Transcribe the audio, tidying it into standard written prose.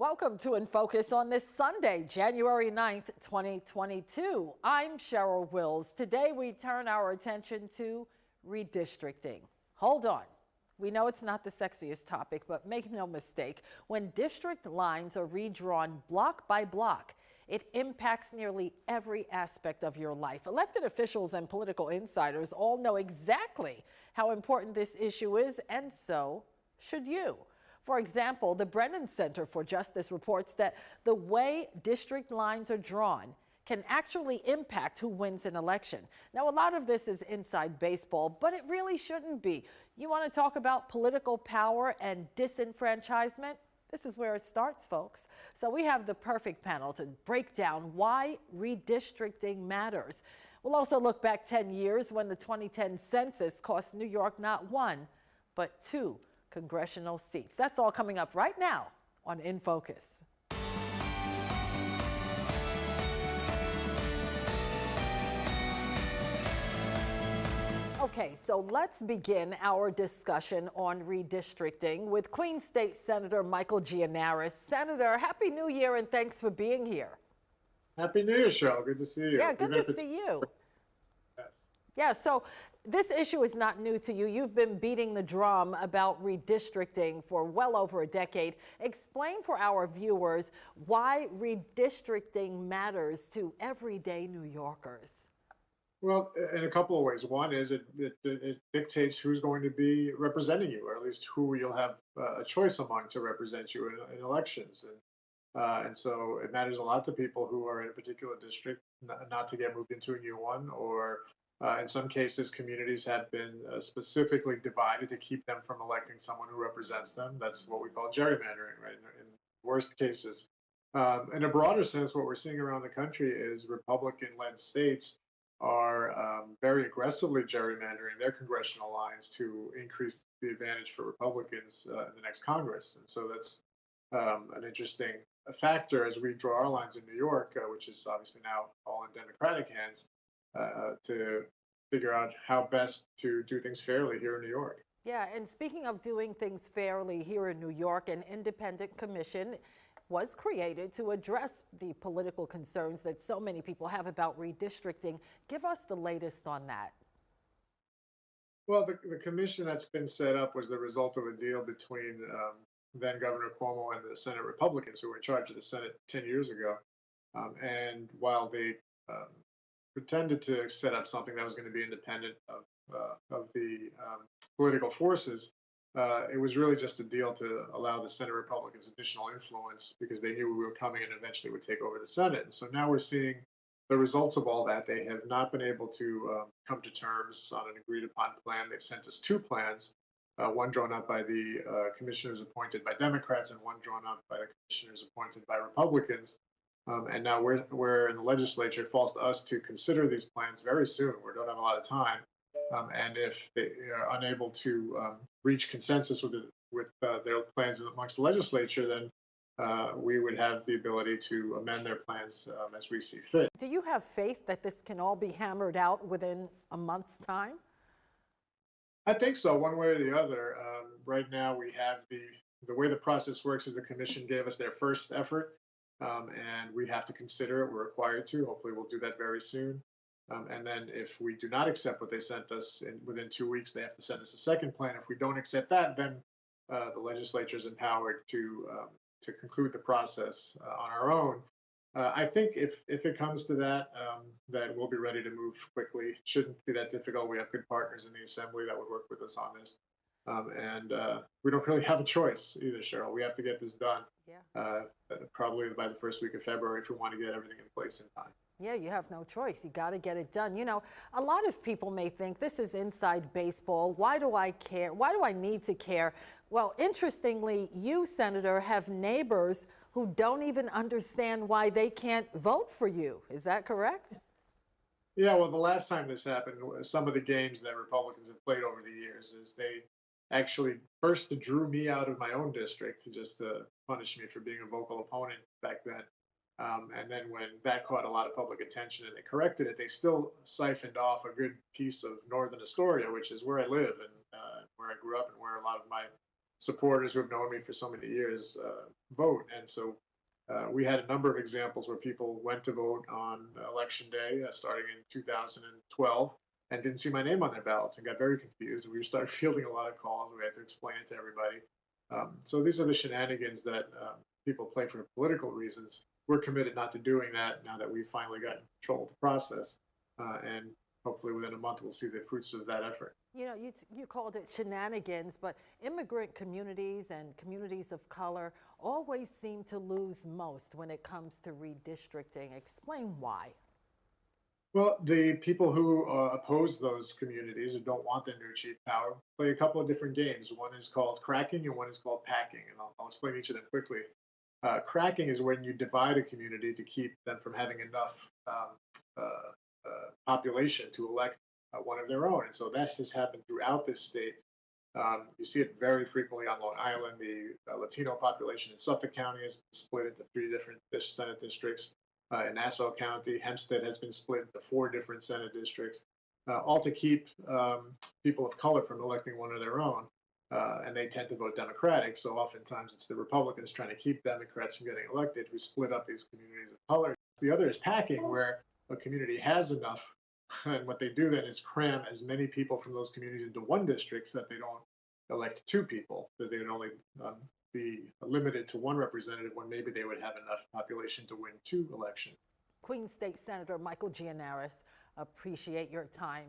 Welcome to In Focus on this Sunday, January 9th, 2022. I'm Cheryl Wills. Today we turn our attention to redistricting. Hold on. We know it's not the sexiest topic, but make no mistake, when district lines are redrawn block by block, it impacts nearly every aspect of your life. Elected officials and political insiders all know exactly how important this issue is, and so should you. For example, the Brennan Center for Justice reports that the way district lines are drawn can actually impact who wins an election. Now, a lot of this is inside baseball, but it really shouldn't be. You want to talk about political power and disenfranchisement? This is where it starts, folks. So we have the perfect panel to break down why redistricting matters. We'll also look back 10 years when the 2010 census cost New York not one, but two congressional seats. That's all coming up right now on In Focus. Okay, so let's begin our discussion on redistricting with Queens State Senator Michael Gianaris. Senator, Happy New Year and thanks for being here. Happy New Year, Cheryl. Good to see you. Yeah, good to see you. Yes. Yeah, so this issue is not new to you. You've been beating the drum about redistricting for well over a decade. Explain for our viewers why redistricting matters to everyday New Yorkers. Well, in a couple of ways. One is it dictates who's going to be representing you, or at least who you'll have a choice among to represent you in elections. And so it matters a lot to people who are in a particular district not to get moved into a new one, or in some cases, communities have been specifically divided to keep them from electing someone who represents them. That's what we call gerrymandering, right? In worst cases. In a broader sense, what we're seeing around the country is Republican-led states are very aggressively gerrymandering their congressional lines to increase the advantage for Republicans in the next Congress. And so that's an interesting factor as we draw our lines in New York, which is obviously now all in Democratic hands, to figure out how best to do things fairly here in New York. Yeah, and speaking of doing things fairly here in New York, an independent commission was created to address the political concerns that so many people have about redistricting. Give us the latest on that. Well, the commission that's been set up was the result of a deal between then Governor Cuomo and the Senate Republicans who were in charge of the Senate 10 years ago. And while they pretended to set up something that was going to be independent of the political forces, it was really just a deal to allow the Senate Republicans additional influence because they knew we were coming and eventually would take over the Senate. And so now we're seeing the results of all that. They have not been able to come to terms on an agreed upon plan. They've sent us two plans, one drawn up by the commissioners appointed by Democrats and one drawn up by the commissioners appointed by Republicans. And now we're in the legislature. It falls to us to consider these plans very soon. We don't have a lot of time. And if they are unable to reach consensus with their plans amongst the legislature, then we would have the ability to amend their plans as we see fit. Do you have faith that this can all be hammered out within a month's time? I think so, one way or the other. Right now, we have the way the process works is the commission gave us their first effort, and we have to consider it. We're required to. Hopefully, we'll do that very soon. And then if we do not accept what they sent us within 2 weeks, they have to send us a second plan. If we don't accept that, then the legislature is empowered to conclude the process on our own. I think if it comes to that, that we'll be ready to move quickly. It shouldn't be that difficult. We have good partners in the Assembly that would work with us on this. And we don't really have a choice either, Cheryl. We have to get this done probably by the first week of February if we want to get everything in place in time. Yeah, you have no choice. You got to get it done. You know, a lot of people may think this is inside baseball. Why do I care? Why do I need to care? Well, interestingly, you, Senator, have neighbors who don't even understand why they can't vote for you. Is that correct? Yeah, well, the last time this happened, some of the games that Republicans have played over the years is they actually first drew me out of my own district just to punish me for being a vocal opponent back then. And then when that caught a lot of public attention and they corrected it, they still siphoned off a good piece of northern Astoria, which is where I live and where I grew up and where a lot of my supporters who have known me for so many years vote. And so we had a number of examples where people went to vote on election day starting in 2012 and didn't see my name on their ballots and got very confused. And we started fielding a lot of calls. We had to explain it to everybody. So these are the shenanigans that people play for political reasons. We're committed not to doing that now that we've finally gotten control of the process. And hopefully within a month, we'll see the fruits of that effort. You know, you called it shenanigans, but immigrant communities and communities of color always seem to lose most when it comes to redistricting. Explain why. Well, the people who oppose those communities or don't want the new chief power play a couple of different games. One is called cracking and one is called packing. And I'll explain each of them quickly. Cracking is when you divide a community to keep them from having enough population to elect one of their own. And so that has happened throughout this state. You see it very frequently on Long Island. The Latino population in Suffolk County has been split into 3 different Senate districts. In Nassau County, Hempstead has been split into 4 different Senate districts, all to keep people of color from electing one of their own. And they tend to vote Democratic. So oftentimes it's the Republicans trying to keep Democrats from getting elected who split up these communities of color. The other is packing, where a community has enough. And what they do then is cram as many people from those communities into one district so that they don't elect 2 people, that they would only be limited to 1 representative when maybe they would have enough population to win 2 elections. Queens State Senator Michael Gianaris, appreciate your time.